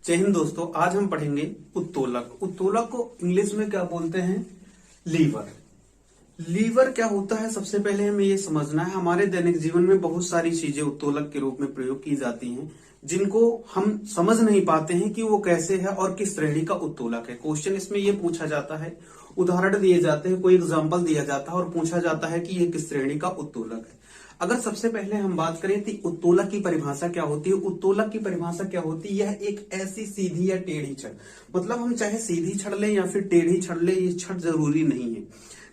जय हिंद दोस्तों। आज हम पढ़ेंगे उत्तोलक। उत्तोलक को इंग्लिश में क्या बोलते हैं? लीवर। लीवर क्या होता है, सबसे पहले हमें ये समझना है। हमारे दैनिक जीवन में बहुत सारी चीजें उत्तोलक के रूप में प्रयोग की जाती हैं, जिनको हम समझ नहीं पाते हैं कि वो कैसे है और किस श्रेणी का उत्तोलक है। क्वेश्चन इसमें ये पूछा जाता है, उदाहरण दिए जाते हैं, कोई एग्जाम्पल दिया जाता है और पूछा जाता है कि ये किस श्रेणी का उत्तोलक है। अगर सबसे पहले हम बात करें कि उत्तोलक की परिभाषा क्या होती है। उत्तोलक की परिभाषा क्या होती है? यह एक ऐसी सीधी या टेढ़ी छड़, मतलब हम चाहे सीधी छड़ लें या फिर टेढ़ी छड़ लें, ये छड़ जरूरी नहीं है।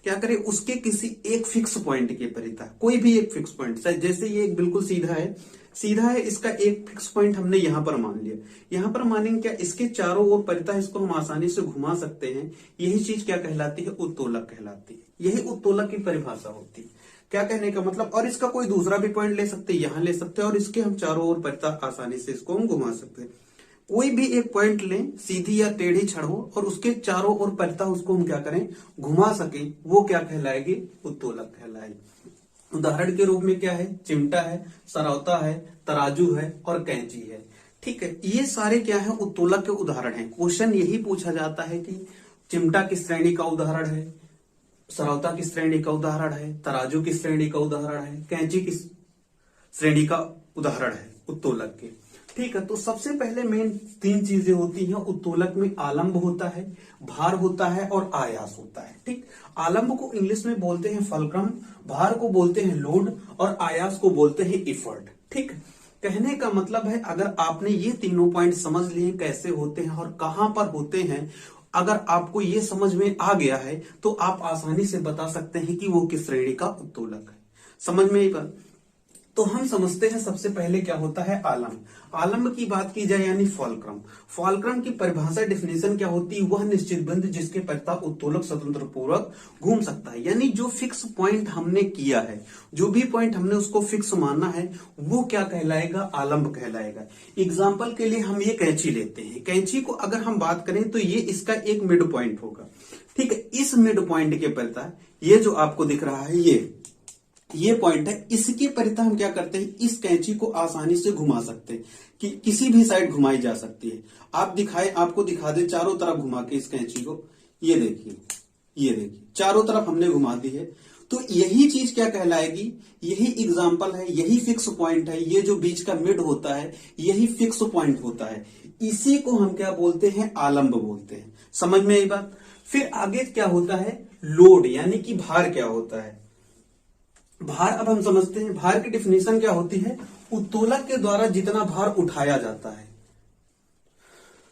क्या करें, उसके किसी एक फिक्स पॉइंट के परिता, कोई भी एक फिक्स पॉइंट, जैसे ये एक बिल्कुल सीधा है, सीधा है, इसका एक फिक्स पॉइंट हमने यहां पर मान लिया। यहां पर मानेंगे क्या, इसके चारों ओर परिता इसको हम आसानी से घुमा सकते हैं। यही चीज क्या कहलाती है? उत्तोलक कहलाती है। यही उत्तोलक की परिभाषा होती है। क्या कहने का मतलब, और इसका कोई दूसरा भी पॉइंट ले सकते हैं, यहां ले सकते हैं, और इसके हम चारों ओर परिता आसानी से इसको हम घुमा सकते हैं। कोई भी एक पॉइंट लें, सीधी या टेढ़ी छड़ हो, और उसके चारों ओर परिता उसको हम क्या करें, घुमा सके, वो क्या कहलाएगी? उत्तोलक कहलाएगी। उदाहरण के रूप में क्या है? चिमटा है, सरौता है, तराजू है और कैंची है। ठीक है, ये सारे क्या है? उत्तोलक के उदाहरण है। क्वेश्चन यही पूछा जाता है कि चिमटा किस श्रेणी का उदाहरण है, सरौता किस श्रेणी का उदाहरण है, तराजू किस श्रेणी का उदाहरण है, कैंची किस श्रेणी का उदाहरण है उत्तोलक के। ठीक है, तो सबसे पहले मेन तीन चीजें होती हैं उत्तोलक में। आलंब होता है, भार होता है और आयास होता है। ठीक, आलंब को इंग्लिश में बोलते हैं फलक्रम, भार को बोलते हैं लोड और आयास को बोलते हैं इफर्ट। ठीक, कहने का मतलब है, अगर आपने ये तीनों पॉइंट समझ लिए कैसे होते हैं और कहां पर होते हैं, अगर आपको ये समझ में आ गया है तो आप आसानी से बता सकते हैं कि वो किस श्रेणी का उत्तोलक है। समझ में आई बात? तो हम समझते हैं सबसे पहले क्या होता है आलंब। आलंब की बात की जाए यानी फॉलक्रम। फॉलक्रम की परिभाषा डेफिनेशन क्या होती है? वह निश्चित बिंदु जिसके परिता उत्तोलक स्वतंत्र पूर्वक घूम सकता है। यानी जो फिक्स पॉइंट हमने किया है, जो भी पॉइंट हमने उसको फिक्स माना है, वो क्या कहलाएगा? आलंब कहलाएगा। एग्जाम्पल के लिए हम ये कैंची लेते हैं। कैंची को अगर हम बात करें तो ये इसका एक मिड पॉइंट होगा। ठीक है, इस मिड पॉइंट के परिता ये जो आपको दिख रहा है, ये पॉइंट है, इसके परिता हम क्या करते हैं, इस कैंची को आसानी से घुमा सकते हैं कि किसी भी साइड घुमाई जा सकती है। आपको दिखा दे चारों तरफ घुमा के इस कैंची को, ये देखिए चारों तरफ हमने घुमा दी है। तो यही चीज क्या कहलाएगी? यही एग्जाम्पल है, यही फिक्स पॉइंट है। ये जो बीच का मिड होता है, यही फिक्स पॉइंट होता है। इसी को हम क्या बोलते हैं? आलंब बोलते हैं। समझ में आई बात? फिर आगे क्या होता है? लोड, यानी कि भार क्या होता है? भार अब हम समझते हैं। भार की डिफिनेशन क्या होती है? उत्तोलक के द्वारा जितना भार उठाया जाता है।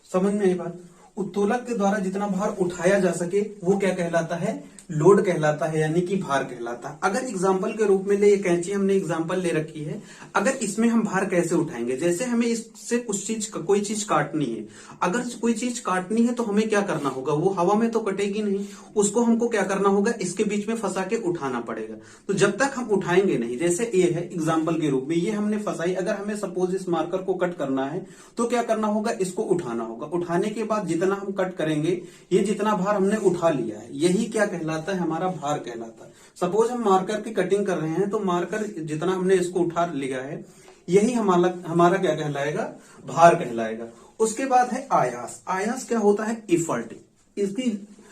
समझ में आई बात? उत्तोलक के द्वारा जितना भार उठाया जा सके वो क्या कहलाता है? लोड कहलाता है, यानी कि भार कहलाता है। अगर एग्जाम्पल के रूप में ले, ये कैंची हमने एग्जाम्पल ले रखी है, अगर इसमें हम भार कैसे उठाएंगे? जैसे हमें इससे कोई चीज काटनी है। अगर कोई चीज काटनी है तो हमें क्या करना होगा? वो हवा में तो कटेगी नहीं, उसको हमको क्या करना होगा? इसके बीच में फंसा के उठाना पड़ेगा। तो जब तक हम उठाएंगे नहीं, जैसे ये है एग्जाम्पल के रूप में, ये हमने फंसाई, अगर हमें सपोज इस मार्कर को कट करना है तो क्या करना होगा? इसको उठाना होगा। उठाने के बाद जितना हम कट करेंगे, ये जितना भार हमने उठा लिया है, यही क्या कहलाता है? हमारा भार कहलाता है। सपोज हम मार्कर की कटिंग कर रहे हैं तो मार्कर जितना हमने इसको उठा लिया है, यही हमारा क्या कहलाएगा? भार कहलाएगा। उसके बाद है आयास। आयास क्या होता है? इफर्ट। इसकी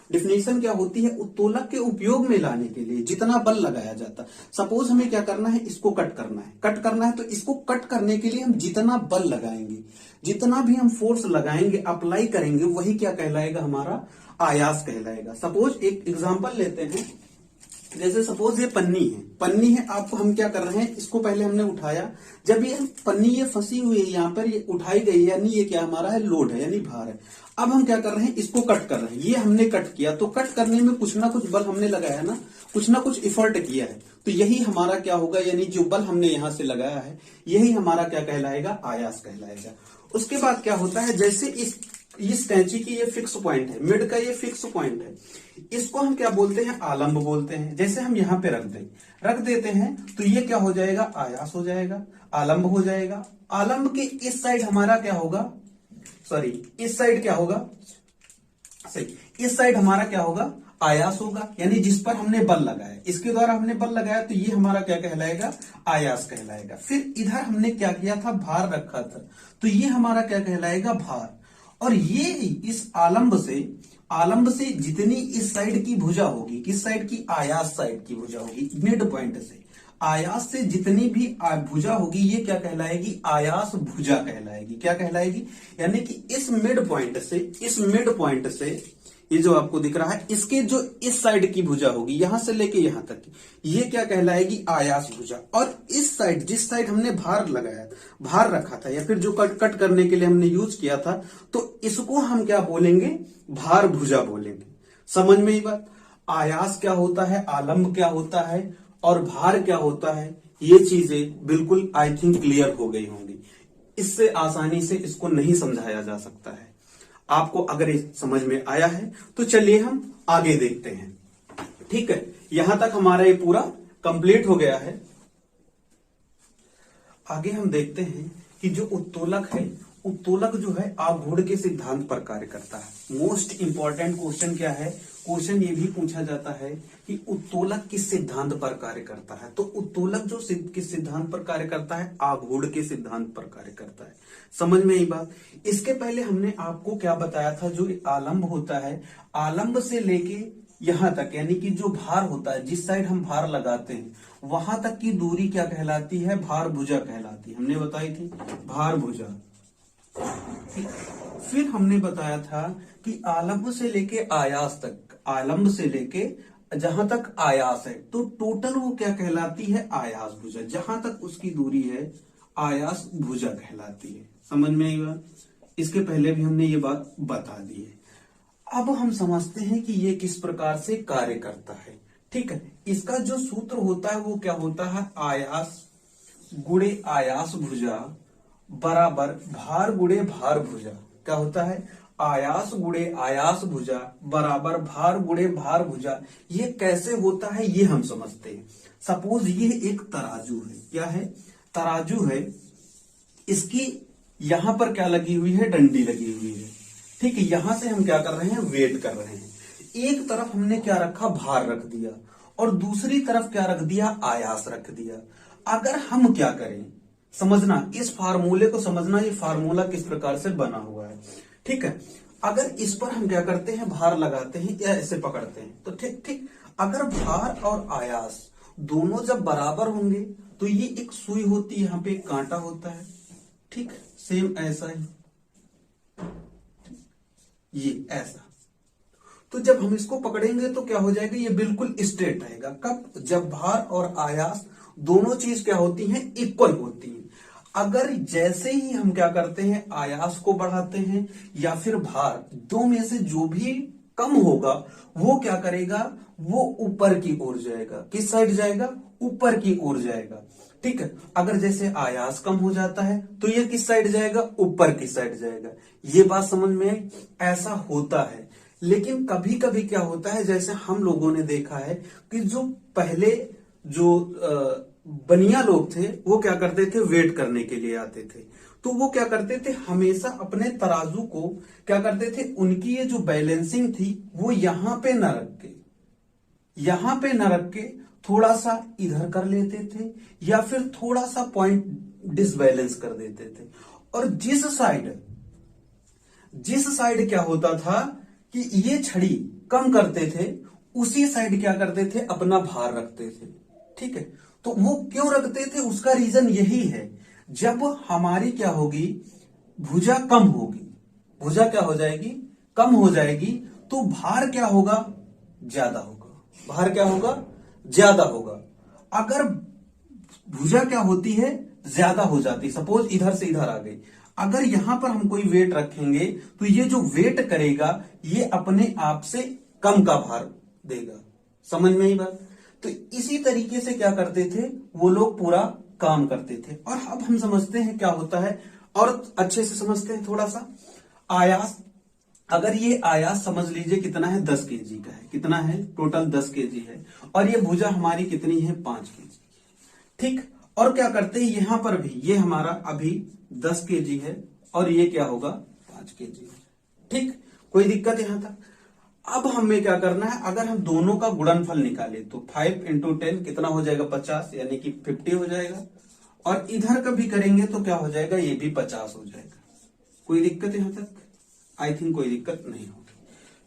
डिफिनेशन क्या होती है? उत्तोलक के उपयोग में लाने के लिए जितना बल लगाया जाता है। सपोज हमें क्या करना है? इसको कट करना है तो इसको कट करने के लिए हम जितना बल लगाएंगे, जितना भी हम फोर्स लगाएंगे, अप्लाई करेंगे, वही क्या कहलाएगा? हमारा आयास कहलाएगा। सपोज एक एग्जांपल लेते हैं, जैसे सपोज ये पन्नी है, आपको हम क्या कर रहे हैं? इसको पहले हमने उठाया, जब ये पन्नी ये फंसी हुई है यहाँ पर, ये उठाई गई है, यानी ये क्या हमारा है? लोड है, यानी भार है। अब हम क्या कर रहे हैं? इसको कट कर रहे हैं। ये हमने कट किया, तो कट करने में कुछ ना कुछ बल हमने लगाया ना, कुछ ना कुछ इफर्ट किया है, तो यही हमारा क्या होगा? यानी जो बल हमने यहां से लगाया है, यही हमारा क्या कहलाएगा? आयास कहलाएगा। उसके बाद क्या होता है? जैसे इस कैंची की ये फिक्स पॉइंट है, मिड का ये फिक्स पॉइंट है, इसको हम क्या बोलते हैं? आलंब बोलते हैं। जैसे हम यहाँ पे रख देते हैं तो ये क्या हो जाएगा? आयास हो जाएगा, आलंब हो जाएगा। आलंब के इस साइड हमारा क्या होगा? इस साइड क्या होगा? इस साइड हमारा क्या होगा? आयास होगा, यानी जिस पर हमने बल लगाया, इसके द्वारा हमने बल लगाया, तो ये हमारा क्या कहलाएगा? आयास कहलाएगा। फिर इधर हमने क्या किया था? भार रखा था, तो ये हमारा क्या कहलाएगा? भार। और ये इस आलंब से जितनी इस साइड की भुजा होगी, किस साइड की, आयास साइड की भुजा होगी, मिड पॉइंट से आयास से जितनी भी भुजा होगी ये क्या कहलाएगी, आयास भुजा कहलाएगी। क्या कहलाएगी, यानी कि इस मिड पॉइंट से ये जो आपको दिख रहा है, इसके जो इस साइड की भुजा होगी, यहां से लेके यहां तक की, ये क्या कहलाएगी, आयास भुजा। और इस साइड, जिस साइड हमने भार रखा था, या फिर जो कट करने के लिए हमने यूज किया था, तो इसको हम क्या बोलेंगे, भार भुजा बोलेंगे। समझ में ही बात। आयास क्या होता है, आलंब क्या होता है और भार क्या होता है, ये चीजें बिल्कुल आई थिंक क्लियर हो गई होंगी। इससे आसानी से इसको नहीं समझाया जा सकता है। आपको अगर ये समझ में आया है तो चलिए हम आगे देखते हैं। ठीक है, यहां तक हमारा ये पूरा कंप्लीट हो गया है। आगे हम देखते हैं कि जो उत्तोलक है, उत्तोलक जो है आघूर्ण के सिद्धांत पर कार्य करता है। मोस्ट इंपॉर्टेंट क्वेश्चन क्या है, क्वेश्चन ये भी पूछा जाता है कि उत्तोलक किस सिद्धांत पर कार्य करता है। तो उत्तोलक जो किस सिद्धांत पर कार्य करता है, आघूर्ण के सिद्धांत पर कार्य करता है। समझ में आई बात। इसके पहले हमने आपको क्या बताया था, जो आलंब होता है, आलंब से लेके यहां तक, यानी कि जो भार होता है, जिस साइड हम भार लगाते हैं वहां तक की दूरी क्या कहलाती है, भार भुजा कहलाती है। हमने बताई थी भार भुजा। फिर हमने बताया था कि आलंब से लेके आयास तक, आलंब से लेके जहां तक आयास है, तो टोटल वो क्या कहलाती है, आयास भुजा। जहां तक उसकी दूरी है आयास भुजा कहलाती है। समझ में आई बात। इसके पहले भी हमने ये बात बता दी है। अब हम समझते हैं कि ये किस प्रकार से कार्य करता है। ठीक है, इसका जो सूत्र होता है वो क्या होता है, आयास गुणे आयास भुजा बराबर भार गुणे भार भुजा। क्या होता है, आयास गुणे आयास भुजा बराबर भार गुणे भार भुजा। ये कैसे होता है ये हम समझते हैं। सपोज ये एक तराजू है, क्या है, तराजू है, इसकी यहां पर क्या लगी हुई है, डंडी लगी हुई है। ठीक है, यहां से हम क्या कर रहे हैं, वेट कर रहे हैं। एक तरफ हमने क्या रखा, भार रख दिया, और दूसरी तरफ क्या रख दिया, आयास रख दिया। अगर हम क्या करें, समझना, इस फार्मूले को समझना, ये फार्मूला किस प्रकार से बना हुआ है। ठीक है, अगर इस पर हम क्या करते हैं, भार लगाते हैं या ऐसे पकड़ते हैं, तो ठीक, अगर भार और आयास दोनों जब बराबर होंगे तो ये एक सुई होती है, यहां पे एक कांटा होता है। ठीक, सेम ऐसा ही, ये ऐसा। तो जब हम इसको पकड़ेंगे तो क्या हो जाएगा, ये बिल्कुल स्ट्रेट रहेगा। कब, जब भार और आयास दोनों चीज क्या होती हैं, इक्वल होती हैं। अगर जैसे ही हम क्या करते हैं, आयास को बढ़ाते हैं या फिर भार, दो में से जो भी कम होगा वो क्या करेगा, वो ऊपर की ओर जाएगा। किस साइड जाएगा, ऊपर की ओर जाएगा। ठीक है, अगर जैसे आयास कम हो जाता है तो ये किस साइड जाएगा, ऊपर की साइड जाएगा। ये बात समझ में, ऐसा होता है। लेकिन कभी कभी क्या होता है, जैसे हम लोगों ने देखा है कि जो पहले जो बनिया लोग थे वो क्या करते थे, वेट करने के लिए आते थे, तो वो क्या करते थे, हमेशा अपने तराजू को क्या करते थे, उनकी ये जो बैलेंसिंग थी वो यहां पे न रख के थोड़ा सा इधर कर लेते थे, या फिर थोड़ा सा पॉइंट डिसबैलेंस कर देते थे। और जिस साइड क्या होता था कि ये छड़ी कम करते थे, उसी साइड क्या करते थे, अपना भार रखते थे। ठीक है, तो वो क्यों रखते थे, उसका रीजन यही है, जब हमारी क्या होगी, भुजा कम होगी, भुजा क्या हो जाएगी, कम हो जाएगी, तो भार क्या होगा, ज्यादा होगा। भार क्या होगा, ज्यादा होगा। अगर भुजा क्या होती है, ज्यादा हो जाती, सपोज इधर से इधर आ गई, अगर यहां पर हम कोई वेट रखेंगे तो ये जो वेट करेगा ये अपने आप से कम का भार देगा। समझ में ही बात। तो इसी तरीके से क्या करते थे वो लोग, पूरा काम करते थे। और अब हम समझते हैं क्या होता है, और अच्छे से समझते हैं थोड़ा सा। आयास, अगर ये आयास समझ लीजिए कितना है, 10 केजी का है। कितना है, टोटल 10 केजी है। और ये भुजा हमारी कितनी है, 5 केजी। ठीक, और क्या करते हैं, यहां पर भी ये हमारा अभी 10 केजी है और ये क्या होगा, 5 केजी। ठीक, कोई दिक्कत यहां तक। अब हमें क्या करना है, अगर हम दोनों का गुणनफल निकाले तो 5 इंटू 10 कितना हो जाएगा, 50, यानी कि 50 हो जाएगा। और इधर का भी करेंगे तो क्या हो जाएगा, ये भी 50 हो जाएगा। कोई दिक्कत यहां तक, आई थिंक कोई दिक्कत नहीं होगी।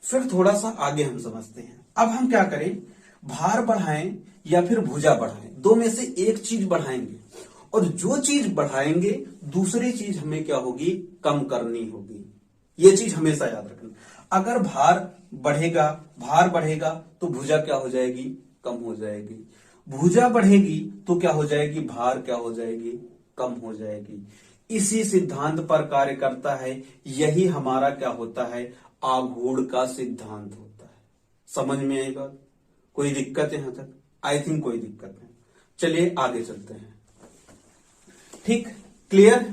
फिर थोड़ा सा आगे हम समझते हैं। अब हम क्या करें, भार बढ़ाएं या फिर भुजा बढ़ाएं, दो में से एक चीज बढ़ाएंगे, और जो चीज बढ़ाएंगे दूसरी चीज हमें क्या होगी, कम करनी होगी। ये चीज हमेशा याद रखना। अगर भार बढ़ेगा तो भुजा क्या हो जाएगी, कम हो जाएगी। भुजा बढ़ेगी तो क्या हो जाएगी, भार क्या हो जाएगी, कम हो जाएगी। इसी सिद्धांत पर कार्य करता है। यही हमारा क्या होता है, आघूर्ण का सिद्धांत होता है। समझ में आई बात? कोई दिक्कत है यहां तक? आई थिंक कोई दिक्कत नहीं। चलिए आगे चलते हैं। ठीक, क्लियर?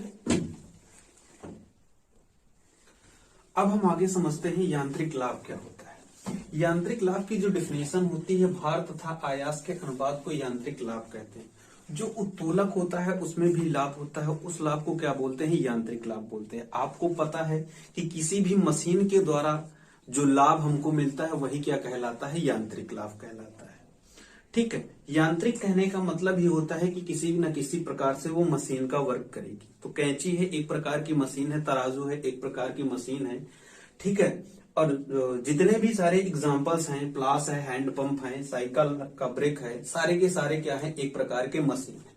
अब हम आगे समझते हैं यांत्रिक लाभ क्या होता है। यांत्रिक लाभ की जो डेफिनेशन होती है, भार तथा आयास के अनुपात को यांत्रिक लाभ कहते हैं। जो उत्तोलक होता है उसमें भी लाभ होता है, उस लाभ को क्या बोलते हैं, यांत्रिक लाभ बोलते हैं। आपको पता है कि किसी भी मशीन के द्वारा जो लाभ हमको मिलता है वही क्या कहलाता है, यांत्रिक लाभ कहलाता है। ठीक है, यांत्रिक कहने का मतलब ये होता है कि किसी न किसी प्रकार से वो मशीन का वर्क करेगी। तो कैंची है एक प्रकार की मशीन है, तराजू है एक प्रकार की मशीन है। ठीक है, और जितने भी सारे एग्जाम्पल्स हैं, प्लास है, हैंड पंप है, साइकिल का ब्रेक है, सारे के सारे क्या है, एक प्रकार के मशीन है।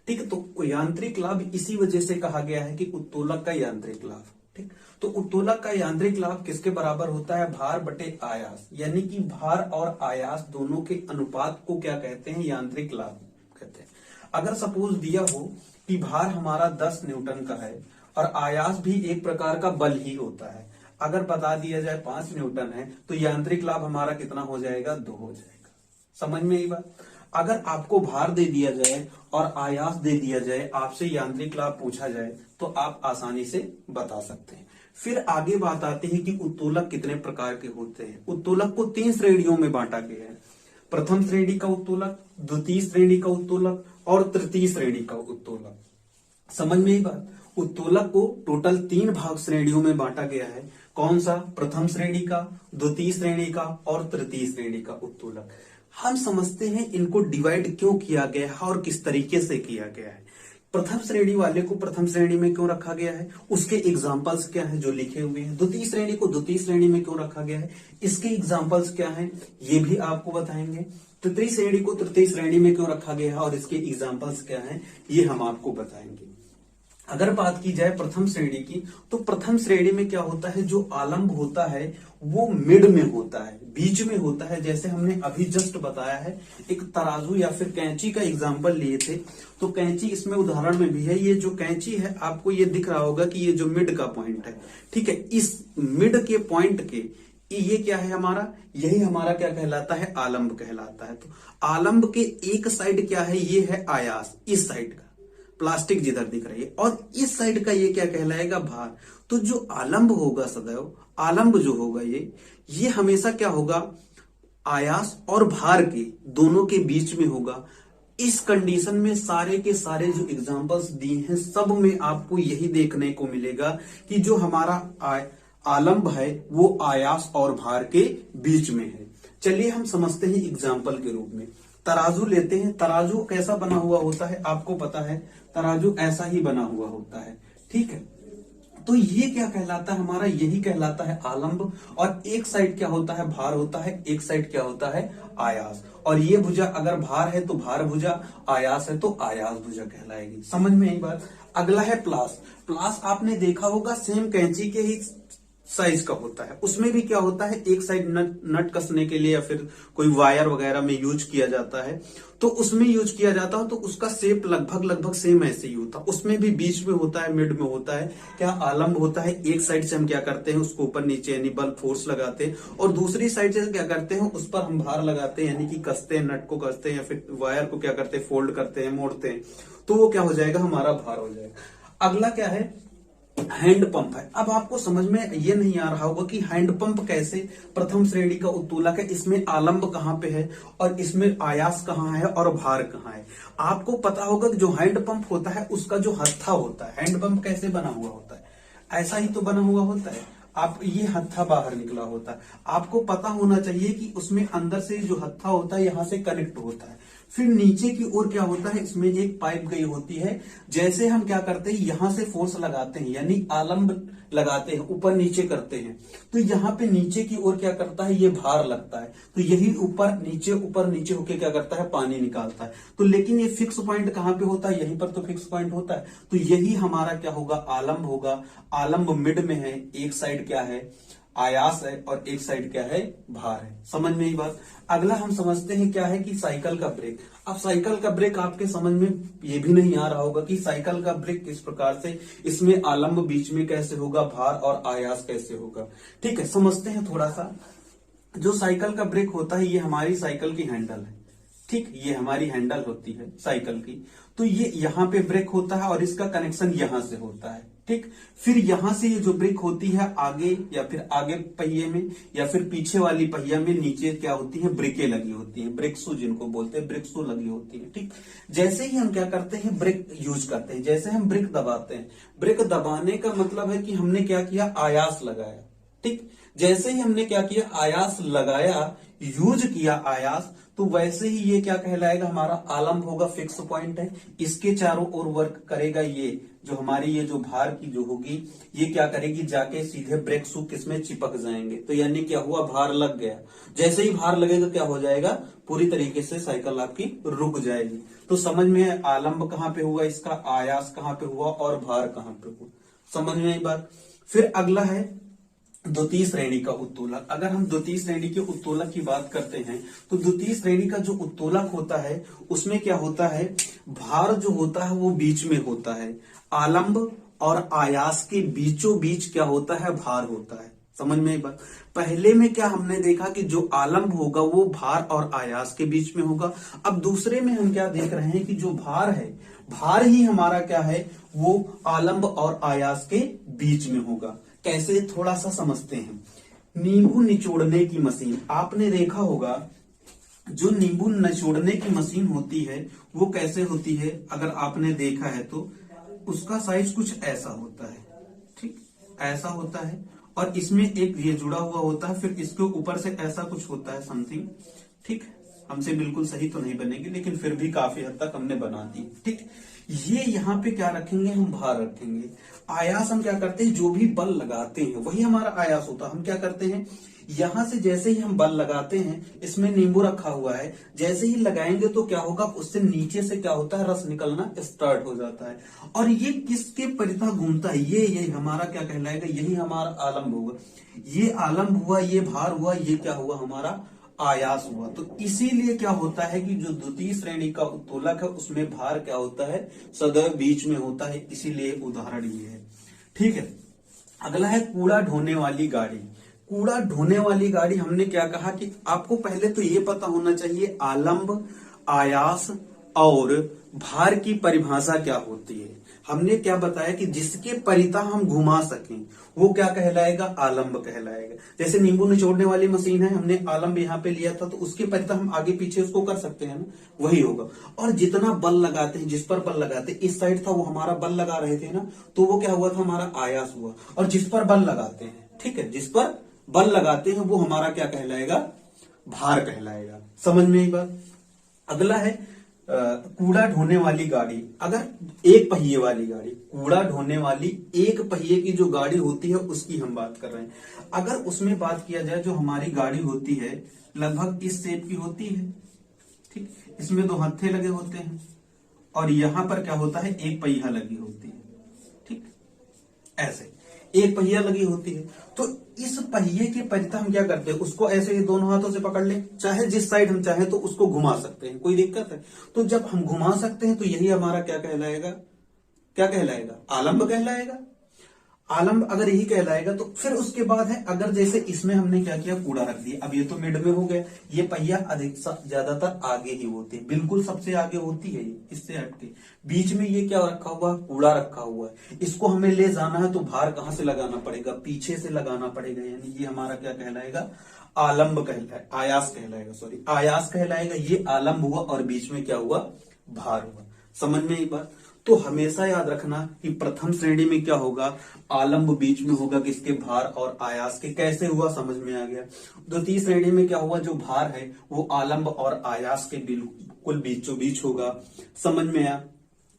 ठीक है, तो यांत्रिक लाभ इसी वजह से कहा गया है कि उत्तोलक का यांत्रिक लाभ। ठीक, तो उत्तोलक का यांत्रिक लाभ किसके बराबर होता है, भार बटे आयास, यानी कि भार और आयास दोनों के अनुपात को क्या कहते हैं, यांत्रिक लाभ कहते हैं। अगर सपोज दिया हो कि भार हमारा 10 न्यूटन का है और आयास भी एक प्रकार का बल ही होता है, अगर बता दिया जाए 5 न्यूटन है, तो यांत्रिक लाभ हमारा कितना हो जाएगा, 2 हो जाएगा। समझ में आई बात? अगर आपको भार दे दिया जाए और आयास दे दिया जाए, आपसे यांत्रिक लाभ पूछा जाए, तो आप आसानी से बता सकते हैं। फिर आगे बात आती है कि उत्तोलक कितने प्रकार के होते हैं। उत्तोलक को 3 श्रेणियों में बांटा गया है। प्रथम श्रेणी का उत्तोलक, द्वितीय श्रेणी का उत्तोलक और तृतीय श्रेणी का उत्तोलक। समझ में आई बात? उत्तोलक को टोटल 3 भाग श्रेणियों में बांटा गया है। कौन सा? प्रथम श्रेणी का, द्वितीय श्रेणी का और तृतीय श्रेणी का उत्तोलक। हम समझते हैं इनको डिवाइड क्यों किया गया है और किस तरीके से किया गया है। प्रथम श्रेणी वाले को प्रथम श्रेणी में क्यों रखा गया है, उसके एग्जाम्पल्स क्या है जो लिखे हुए हैं। द्वितीय श्रेणी को द्वितीय श्रेणी में क्यों रखा गया है, इसके एग्जाम्पल्स क्या है, ये भी आपको बताएंगे। तृतीय श्रेणी को तृतीय श्रेणी में क्यों रखा गया है और इसके एग्जाम्पल्स क्या है, ये हम आपको बताएंगे। अगर बात की जाए प्रथम श्रेणी की, तो प्रथम श्रेणी में क्या होता है, जो आलंब होता है वो मिड में होता है, बीच में होता है। जैसे हमने अभी जस्ट बताया है, एक तराजू या फिर कैंची का एग्जांपल लिए थे, तो कैंची इसमें उदाहरण में भी है। ये जो कैंची है आपको ये दिख रहा होगा कि ये जो मिड का पॉइंट है, ठीक है, इस मिड के पॉइंट के ये क्या है हमारा, यही हमारा क्या कहलाता है, आलंब कहलाता है। तो आलंब के एक साइड क्या है, ये है आयास, इस साइड का प्लास्टिक जिधर दिख रही है, और इस साइड का ये क्या कहलाएगा, भार। तो जो आलंब होगा सदैव, आलंब जो होगा ये हमेशा क्या होगा, आयास और भार के दोनों के बीच में होगा। इस कंडीशन में सारे के सारे जो एग्जांपल्स दिए हैं सब में आपको यही देखने को मिलेगा कि जो हमारा आलंब है वो आयास और भार के बीच में है। चलिए हम समझते हैं एग्जाम्पल के रूप में। तराजू लेते हैं। तराजू कैसा बना हुआ होता है, आपको पता है, तराजू ऐसा ही बना हुआ होता है, ठीक है। तो ये क्या कहलाता है हमारा, यही कहलाता है आलंब। और एक साइड क्या होता है, भार होता है, एक साइड क्या होता है, आयास। और ये भुजा अगर भार है तो भार भुजा, आयास है तो आयास भुजा कहलाएगी। समझ में आई बात? अगला है प्लास। प्लास आपने देखा होगा सेम कैंची के ही साइज का होता है। उसमें भी क्या होता है, एक साइड नट कसने के लिए या फिर कोई वायर वगैरह में यूज किया जाता है, तो उसमें यूज किया जाता है। तो उसका शेप लगभग सेम ऐसे ही होता है। उसमें भी बीच में होता है, मिड में होता है, क्या आलंब होता है। एक साइड से हम क्या करते हैं, उसको ऊपर नीचे यानी बल फोर्स लगाते हैं, और दूसरी साइड से क्या करते हैं, उस पर हम भार लगाते हैं, यानी कि कसते हैं, नट को कसते हैं या फिर वायर को क्या करते हैं, फोल्ड करते हैं, मोड़ते हैं, तो वो क्या हो जाएगा, हमारा भार हो जाएगा। अगला क्या है, हैंड पंप है। अब आपको समझ में ये नहीं आ रहा होगा कि हैंड पंप कैसे प्रथम श्रेणी का उत्तोलक है, इसमें आलंब कहां पे है और इसमें आयास कहां है और भार कहां है। आपको पता होगा कि जो हैंड पंप होता है उसका जो हत्था होता है, हैंड पंप कैसे बना हुआ होता है, ऐसा ही तो बना हुआ होता है। आप ये हत्था बाहर निकला होता है, आपको पता होना चाहिए कि उसमें अंदर से जो हत्था होता है यहां से कनेक्ट होता है। फिर नीचे की ओर क्या होता है, इसमें एक पाइप गई होती है। जैसे हम क्या करते हैं, यहां से फोर्स लगाते हैं, यानी आलंब लगाते हैं, ऊपर नीचे करते हैं, तो यहाँ पे नीचे की ओर क्या करता है, ये भार लगता है, तो यही ऊपर नीचे होके क्या करता है, पानी निकालता है। तो लेकिन ये फिक्स पॉइंट कहाँ पे होता है, यहीं पर तो फिक्स पॉइंट होता है, तो यही हमारा क्या होगा, आलंब होगा। आलंब मिड में है, एक साइड क्या है, आयास है, और एक साइड क्या है, भार है। समझ में ही बात। अगला हम समझते हैं क्या है कि साइकिल का ब्रेक। अब साइकिल का ब्रेक आपके समझ में ये भी नहीं आ रहा होगा कि साइकिल का ब्रेक किस प्रकार से, इसमें आलंब बीच में कैसे होगा, भार और आयास कैसे होगा। ठीक है, समझते हैं थोड़ा सा। जो साइकिल का ब्रेक होता है, ये हमारी साइकिल की हैंडल है। ठीक, ये हमारी हैंडल होती है साइकिल की, तो ये यहाँ पे ब्रेक होता है और इसका कनेक्शन यहां से होता है। ठीक, फिर यहां से ये जो ब्रेक होती है आगे, या फिर आगे पहिए में, या फिर पीछे वाली पहिया में नीचे क्या होती है, ब्रेकें लगी होती है, ब्रेक शू जिनको बोलते हैं, ब्रेक शू लगी होती है। ठीक, जैसे ही हम क्या करते हैं, ब्रेक यूज करते हैं, जैसे हम ब्रेक दबाते हैं, ब्रेक दबाने का मतलब है कि हमने क्या किया, आयास लगाया। ठीक, जैसे ही हमने क्या किया, आयास लगाया, यूज किया आयास, तो वैसे ही ये क्या कहलाएगा, हमारा आलंब होगा, फिक्स पॉइंट है, इसके चारों ओर वर्क करेगा। ये जो हमारी ये जो भार की जो होगी, ये क्या करेगी, जाके सीधे ब्रेक शू किसमें चिपक जाएंगे, तो यानी क्या हुआ, भार लग गया। जैसे ही भार लगेगा क्या हो जाएगा, पूरी तरीके से साइकिल आपकी रुक जाएगी। तो समझ में आलंब कहां पे हुआ, इसका आयास कहां पे हुआ और भार कहां पे हुआ, समझ में आई बात। फिर अगला है द्वितीय श्रेणी का उत्तोलक। अगर हम द्वितीय श्रेणी के उत्तोलक की बात करते हैं, तो द्वितीय श्रेणी का जो उत्तोलक होता है, उसमें क्या होता है, भार जो होता है वो बीच में होता है, आलंब और आयास के बीचों बीच क्या होता है, भार होता है। समझ में एक बात। पहले में क्या हमने देखा कि जो आलंब होगा वो भार और आयास के बीच में होगा। अब दूसरे में हम क्या देख रहे हैं कि जो भार है, भार ही हमारा क्या है, वो आलंब और आयास के बीच में होगा। कैसे, थोड़ा सा समझते हैं। नींबू निचोड़ने की मशीन आपने देखा होगा, जो नींबू निचोड़ने की मशीन होती है वो कैसे होती है, अगर आपने देखा है तो उसका साइज कुछ ऐसा होता है। ठीक, ऐसा होता है, और इसमें एक ये जुड़ा हुआ होता है, फिर इसके ऊपर से ऐसा कुछ होता है समथिंग। ठीक, हमसे बिल्कुल सही तो नहीं बनेगी, लेकिन फिर भी काफी हद तक हमने बना दी। ठीक, ये यहाँ पे क्या रखेंगे, हम भार रखेंगे। आयास हम क्या करते हैं, जो भी बल लगाते हैं वही हमारा आयास होता है। हम क्या करते हैं, यहां से जैसे ही हम बल लगाते हैं, इसमें नींबू रखा हुआ है, जैसे ही लगाएंगे तो क्या होगा, उससे नीचे से क्या होता है, रस निकलना स्टार्ट हो जाता है, और ये किसके परितः घूमता है, ये हमारा क्या कहलाएगा, यही हमारा आलंब होगा। ये आलंब हुआ, ये भार हुआ, ये क्या हुआ, हमारा आयास हुआ। तो इसीलिए क्या होता है कि जो द्वितीय श्रेणी का उत्तोलक है उसमें भार क्या होता है, सदैव बीच में होता है, इसीलिए उदाहरण ये है। ठीक है, अगला है कूड़ा ढोने वाली गाड़ी। कूड़ा ढोने वाली गाड़ी, हमने क्या कहा कि आपको पहले तो ये पता होना चाहिए आलंब, आयास और भार की परिभाषा क्या होती है। हमने क्या बताया कि जिसके परितः हम घुमा सकें वो क्या कहलाएगा, आलंब कहलाएगा। जैसे नींबू निचोड़ने वाली मशीन है, हमने आलंब यहाँ पे लिया था, तो उसके परितः हम आगे पीछे उसको कर सकते हैं ना, वही होगा। और जितना बल लगाते हैं, जिस पर बल लगाते हैं, इस साइड था वो हमारा बल लगा रहे थे ना, तो वो क्या हुआ था, हमारा आयास हुआ। और जिस पर बल लगाते हैं, ठीक है, जिस पर बल लगाते हैं वो हमारा क्या कहलाएगा, भार कहलाएगा। समझ में एक बात। अगला है कूड़ा ढोने वाली गाड़ी। अगर एक पहिए वाली गाड़ी, कूड़ा ढोने वाली एक पहिए की जो गाड़ी होती है उसकी हम बात कर रहे हैं। अगर उसमें बात किया जाए, जो हमारी गाड़ी होती है लगभग इस शेप की होती है। ठीक, इसमें दो हत्थे लगे होते हैं, और यहां पर क्या होता है, एक पहिया लगी होती है। ठीक, ऐसे एक पहिया लगी होती है। तो इस पहिए के परितः हम क्या करते हैं, उसको ऐसे ही दोनों हाथों से पकड़ ले, चाहे जिस साइड हम चाहे तो उसको घुमा सकते हैं, कोई दिक्कत है। तो जब हम घुमा सकते हैं तो यही हमारा क्या कहलाएगा, क्या कहलाएगा, आलंब कहलाएगा। आलंब अगर यही कहलाएगा तो फिर उसके बाद है, अगर जैसे इसमें हमने क्या किया, कूड़ा रख दिया, अब ये तो मिड में हो गया, ये पहिया अधिक ज्यादातर आगे ही होती है, बिल्कुल सबसे आगे होती है, ये इससे हटके बीच में ये क्या रखा हुआ, कूड़ा रखा हुआ है। इसको हमें ले जाना है तो भार कहां से लगाना पड़ेगा, पीछे से लगाना पड़ेगा, यानी ये हमारा क्या कहलाएगा, आलंब कहलाएगा, आयास कहलाएगा, आयास कहलाएगा। ये आलंब हुआ और बीच में क्या हुआ, भार हुआ। समझ में एक बात। तो हमेशा याद रखना कि प्रथम श्रेणी में क्या होगा, आलंब बीच में होगा किसके, भार और आयास के। कैसे हुआ समझ में आ गया। द्वितीय श्रेणी में क्या हुआ, जो भार है वो आलंब और आयास के बिल्कुल बीचों बीच होगा। समझ में आया।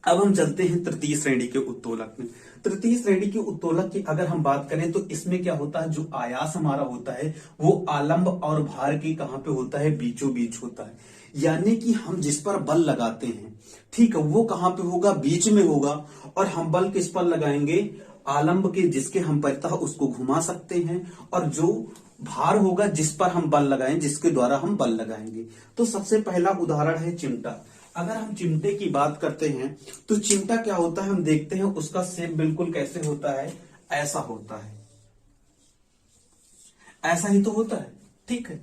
अब हम चलते हैं तृतीय श्रेणी के उत्तोलक में। तृतीय श्रेणी के उत्तोलक की अगर हम बात करें तो इसमें क्या होता है, जो आयास हमारा होता है वो आलंब और भार के कहां पे होता है, बीचों बीच होता है। यानी कि हम जिस पर बल लगाते हैं, ठीक है, वो कहां पे होगा, बीच में होगा। और हम बल किस पर लगाएंगे, आलंब के जिसके हम परितः उसको घुमा सकते हैं, और जो भार होगा जिस पर हम बल लगाएं, जिसके द्वारा हम बल लगाएंगे। तो सबसे पहला उदाहरण है चिमटा। अगर हम चिमटे की बात करते हैं तो चिमटा क्या होता है, हम देखते हैं उसका शेप बिल्कुल कैसे होता है, ऐसा होता है। ऐसा ही तो होता है, ठीक है।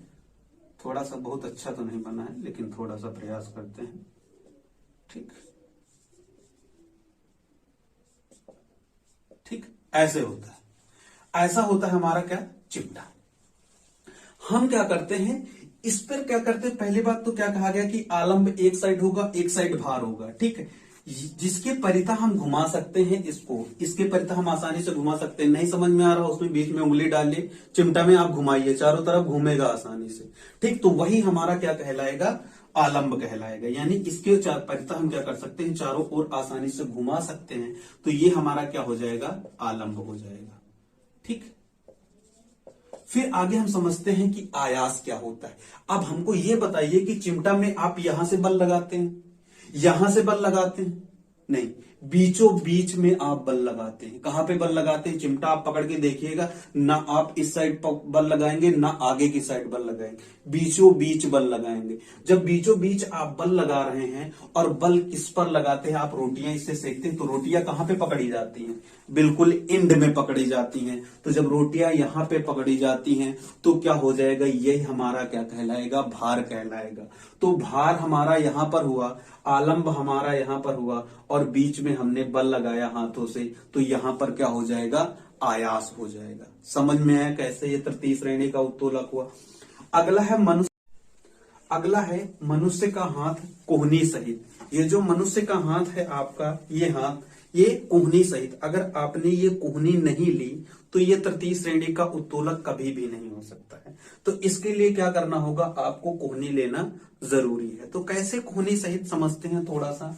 थोड़ा सा बहुत अच्छा तो नहीं बना है, लेकिन थोड़ा सा प्रयास करते हैं, ठीक ठीक ऐसे होता है। ऐसा होता है हमारा क्या, चिमटा। हम क्या करते हैं, इस पर क्या करते हैं, पहली बात तो क्या कहा गया कि आलंब एक साइड होगा, एक साइड भार होगा, ठीक है। जिसके परितः हम घुमा सकते हैं इसको, इसके परितः हम आसानी से घुमा सकते हैं। नहीं समझ में आ रहा, उसमें बीच में उंगली डालिए, चिमटा में आप घुमाइए, चारों तरफ घूमेगा आसानी से, ठीक। तो वही हमारा क्या कहलाएगा, आलंब कहलाएगा। यानी इसके परितः हम क्या कर सकते हैं, चारों ओर आसानी से घुमा सकते हैं, तो ये हमारा क्या हो जाएगा, आलंब हो जाएगा, ठीक। फिर आगे हम समझते हैं कि आयास क्या होता है। अब हमको ये बताइए कि चिमटा में आप यहां से बल लगाते हैं, यहां से बल लगाते हैं, नहीं, बीचों बीच में आप बल लगाते हैं। कहां पे बल लगाते हैं, चिमटा आप पकड़ के देखिएगा, ना आप इस साइड बल लगाएंगे ना आगे की साइड बल लगाएंगे, बीचों बीच बल लगाएंगे। जब बीचों बीच आप बल लगा रहे हैं, और बल किस पर लगाते हैं, आप रोटियां इससे सेकते हैं, तो रोटियां कहां पे पकड़ी जाती हैं, बिल्कुल एंड में पकड़ी जाती हैं। तो जब रोटियां यहां पे पकड़ी जाती हैं तो क्या हो जाएगा, यही हमारा क्या कहलाएगा, भार कहलाएगा। तो भार हमारा यहां पर हुआ, आलंब हमारा यहां पर हुआ, और बीच में हमने बल लगाया हाथों से, तो यहां पर क्या हो जाएगा, आयास हो जाएगा। समझ में आया कैसे ये तृतीय श्रेणी का उत्तोलक हुआ। अगला है मनुष्य का हाथ कोहनी सहित। ये जो मनुष्य का हाथ है आपका, ये हाथ, ये कोहनी सहित, अगर आपने ये कोहनी नहीं ली तो ये तृतीय श्रेणी का उत्तोलक कभी भी नहीं हो सकता है। तो इसके लिए क्या करना होगा, आपको कोहनी लेना जरूरी है। तो कैसे कोहनी सहित समझते हैं थोड़ा सा।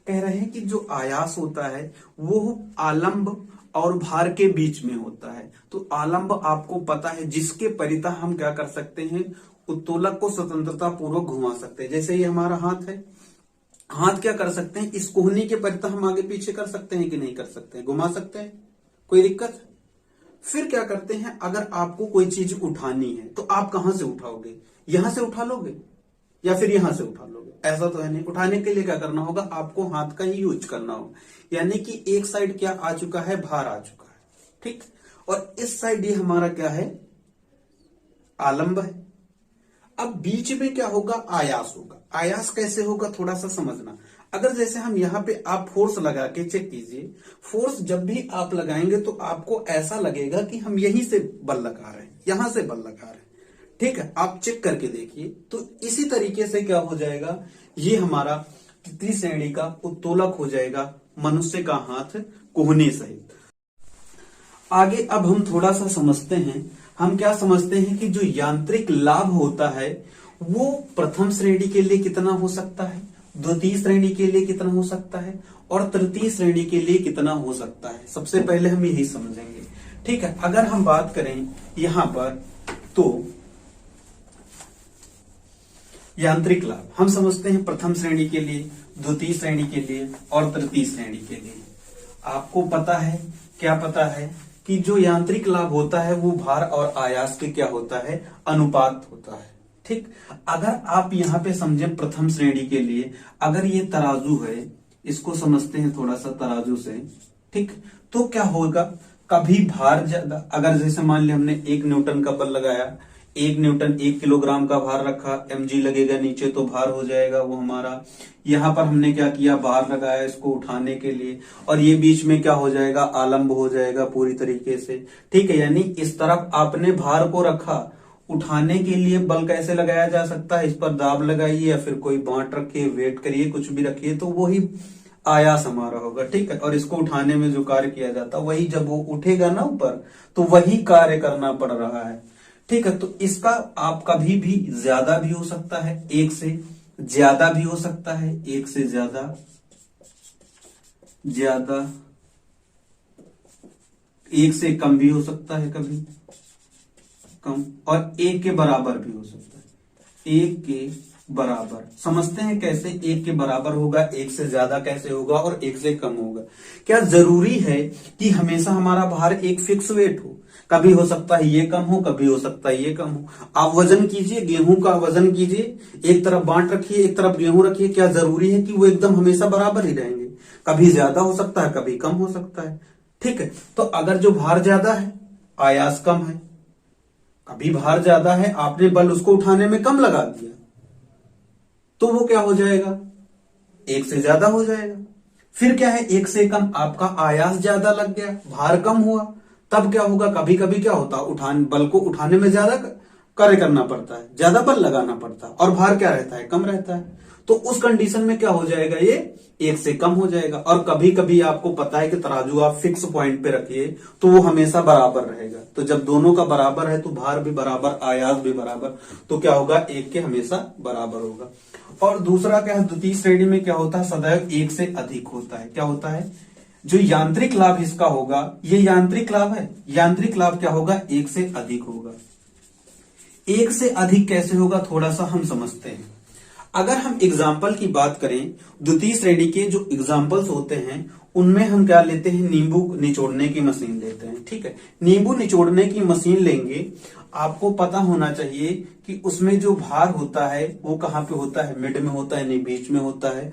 कह रहे हैं कि जो आयास होता है वो आलंब और भार के बीच में होता है। तो आलंब आपको पता है, जिसके परितः हम क्या कर सकते हैं, उत्तोलक को स्वतंत्रता पूर्वक घुमा सकते हैं। जैसे ये हमारा हाथ है, हाथ क्या कर सकते हैं, इस कोहनी के परितः हम आगे पीछे कर सकते हैं कि नहीं कर सकते हैं, घुमा सकते हैं, कोई दिक्कत। फिर क्या करते हैं, अगर आपको कोई चीज उठानी है तो आप कहां से उठाओगे, यहां से उठा लोगे या फिर यहां से उठा लोगे, ऐसा तो है नहीं। उठाने के लिए क्या करना होगा, आपको हाथ का ही यूज करना होगा। यानी कि एक साइड क्या आ चुका है, भार आ चुका है, ठीक। और इस साइड ये हमारा क्या है, आलंब है। अब बीच में क्या होगा, आयास होगा। आयास कैसे होगा, थोड़ा सा समझना। अगर जैसे हम यहाँ पे आप फोर्स लगा के चेक कीजिए, फोर्स जब भी आप लगाएंगे तो आपको ऐसा लगेगा कि हम यहीं से बल लगा रहे हैं, यहां से बल लगा रहे हैं, ठीक है। आप चेक करके देखिए, तो इसी तरीके से क्या हो जाएगा, ये हमारा तृतीय श्रेणी का उत्तोलक हो जाएगा, मनुष्य का हाथ कोहनी सहित। आगे अब हम थोड़ा सा समझते हैं, हम क्या समझते हैं कि जो यांत्रिक लाभ होता है वो प्रथम श्रेणी के लिए कितना हो सकता है, द्वितीय श्रेणी के लिए कितना हो सकता है, और तृतीय श्रेणी के लिए कितना हो सकता है। सबसे पहले हम यही समझेंगे, ठीक है। अगर हम बात करें यहां पर, तो यांत्रिक लाभ हम समझते हैं प्रथम श्रेणी के लिए, द्वितीय श्रेणी के लिए और तृतीय श्रेणी के लिए। आपको पता है, क्या पता है कि जो यांत्रिक लाभ होता है वो भार और आयास के क्या होता है, अनुपात होता है, ठीक। अगर आप यहां पे समझे प्रथम श्रेणी के लिए, अगर ये तराजू है, इसको समझते हैं थोड़ा सा तराजू से, ठीक। तो क्या होगा, कभी भार ज्यादा, अगर जैसे मान लिया हमने 1 न्यूटन का बल लगाया, 1 न्यूटन 1 किलोग्राम का भार रखा, mg लगेगा नीचे तो भार हो जाएगा वो हमारा। यहां पर हमने क्या किया, भार लगाया इसको उठाने के लिए, और ये बीच में क्या हो जाएगा, आलंब हो जाएगा पूरी तरीके से, ठीक है। यानी इस तरफ आपने भार को रखा, उठाने के लिए बल कैसे लगाया जा सकता है, इस पर दाब लगाइए या फिर कोई बांट रखिए, वेट करिए, कुछ भी रखिए, तो वो ही आयास हमारा होगा, ठीक है। और इसको उठाने में जो कार्य किया जाता है वही जब वो उठेगा ना ऊपर तो वही कार्य करना पड़ रहा है, ठीक है। तो इसका आप कभी भी ज्यादा भी हो सकता है, एक से ज्यादा भी हो सकता है, एक से ज्यादा, एक से कम भी हो सकता है, कभी कम, और एक के बराबर भी हो सकता है, एक के बराबर। समझते हैं कैसे एक के बराबर होगा, एक से ज्यादा कैसे होगा और एक से कम होगा। क्या जरूरी है कि हमेशा हमारा भार एक फिक्स वेट हो? कभी हो सकता है ये कम हो, कभी हो सकता है ये कम हो। आप वजन कीजिए, गेहूं का वजन कीजिए, एक तरफ बांट रखिए, एक तरफ गेहूं रखिए, क्या जरूरी है कि वो एकदम हमेशा बराबर ही रहेंगे? कभी ज्यादा हो सकता है, कभी कम हो सकता है, ठीक है। तो अगर जो भार ज्यादा है, आयास कम है, कभी भार ज्यादा है, आपने बल उसको उठाने में कम लगा दिया, तो वो क्या हो जाएगा? एक से ज्यादा हो जाएगा। फिर क्या है, एक से कम, आपका आयास ज्यादा लग गया, भार कम हुआ, तब क्या होगा? कभी कभी क्या होता है, बल को उठाने में ज्यादा कार्य करना पड़ता है, ज्यादा बल लगाना पड़ता है, और भार क्या रहता है? कम रहता है। तो उस कंडीशन में क्या हो जाएगा? ये एक से कम हो जाएगा। और कभी कभी आपको पता है कि तराजू आप फिक्स पॉइंट पे रखिए तो वो हमेशा बराबर रहेगा। तो जब दोनों का बराबर है तो भार भी बराबर, आयास भी बराबर, तो क्या होगा? एक के हमेशा बराबर होगा। और दूसरा क्या है, द्वितीय श्रेणी में क्या होता है? सदैव एक से अधिक होता है। क्या होता है? जो यांत्रिक लाभ इसका होगा, ये यांत्रिक लाभ है, यांत्रिक लाभ क्या होगा? एक से अधिक होगा। एक से अधिक कैसे होगा, थोड़ा सा हम समझते हैं। अगर हम एग्जाम्पल की बात करें, द्वितीय श्रेणी के जो एग्जाम्पल्स होते हैं उनमें हम क्या लेते हैं? नींबू निचोड़ने की मशीन लेते हैं, ठीक है। नींबू निचोड़ने की मशीन लेंगे, आपको पता होना चाहिए कि उसमें जो भार होता है वो कहाँ पे होता है? मिड में होता है, नहीं बीच में होता है।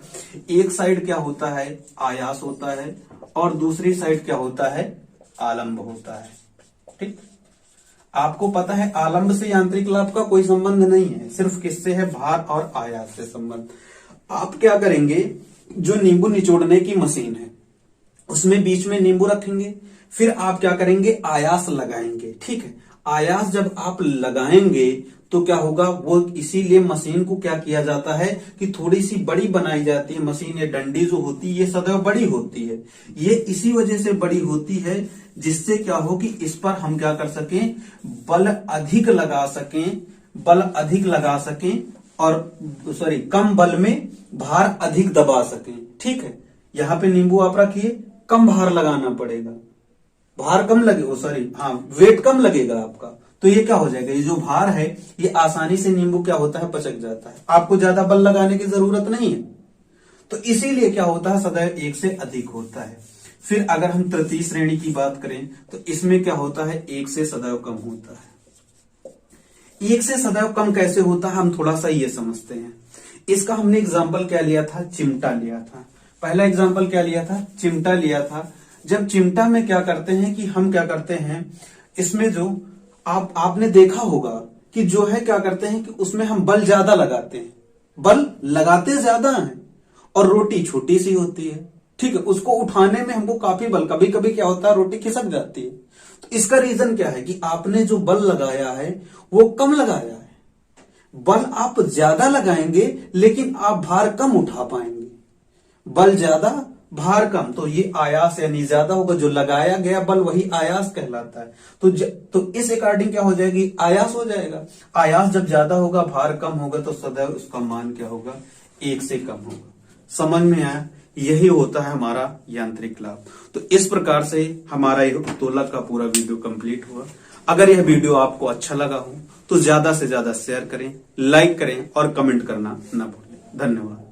एक साइड क्या होता है? आयास होता है, और दूसरी साइड क्या होता है? आलंब होता है, ठीक। आपको पता है आलंब से यांत्रिक लाभ का कोई संबंध नहीं है, सिर्फ किससे है? भार और आयास से संबंध। आप क्या करेंगे, जो नींबू निचोड़ने की मशीन है उसमें बीच में नींबू रखेंगे, फिर आप क्या करेंगे? आयास लगाएंगे, ठीक है। आयास जब आप लगाएंगे तो क्या होगा? वो इसीलिए मशीन को क्या किया जाता है कि थोड़ी सी बड़ी बनाई जाती है मशीन। ये डंडी जो होती है ये सदैव बड़ी होती है, ये इसी वजह से बड़ी होती है जिससे क्या हो कि इस पर हम क्या कर सकें? बल अधिक लगा सकें, बल अधिक लगा सकें, और कम बल में भार अधिक दबा सकें, ठीक है। यहां पे नींबू आप रखिए, कम भार लगाना पड़ेगा, भार कम लगे, वेट कम लगेगा आपका, तो ये क्या हो जाएगा? ये जो भार है ये आसानी से नींबू क्या होता है? पचक जाता है, आपको ज्यादा बल लगाने की जरूरत नहीं है। तो इसीलिए क्या होता है? सदैव एक से अधिक होता है। फिर अगर हम तृतीय श्रेणी की बात करें तो इसमें क्या होता है? एक से सदैव कम होता है। एक से सदैव कम कैसे होता है, हम थोड़ा सा ये समझते हैं। इसका हमने एग्जाम्पल क्या लिया था? चिमटा लिया था। पहला एग्जाम्पल क्या लिया था? चिमटा लिया था। जब चिमटा में क्या करते हैं कि हम क्या करते हैं, इसमें जो आपने देखा होगा कि जो है क्या करते हैं कि उसमें हम बल ज्यादा लगाते हैं, बल लगाते ज्यादा हैं, और रोटी छोटी सी होती है, ठीक है। उसको उठाने में हमको काफी बल, कभी कभी क्या होता है रोटी खिसक जाती है। तो इसका रीजन क्या है कि आपने जो बल लगाया है वो कम लगाया है। बल आप ज्यादा लगाएंगे लेकिन आप भार कम उठा पाएंगे, बल ज्यादा भार कम, तो ये आयास यानी ज्यादा होगा। जो लगाया गया बल वही आयास कहलाता है। तो इस अकॉर्डिंग क्या हो जाएगी? आयास हो जाएगा। आयास जब ज्यादा होगा, भार कम होगा, तो सदैव उसका मान क्या होगा? एक से कम होगा। समझ में आया? यही होता है हमारा यांत्रिक लाभ। तो इस प्रकार से हमारा यह उत्तोलक का पूरा वीडियो कंप्लीट हुआ। अगर यह वीडियो आपको अच्छा लगा हो तो ज्यादा से ज्यादा शेयर करें, लाइक करें और कमेंट करना ना भूलें। धन्यवाद।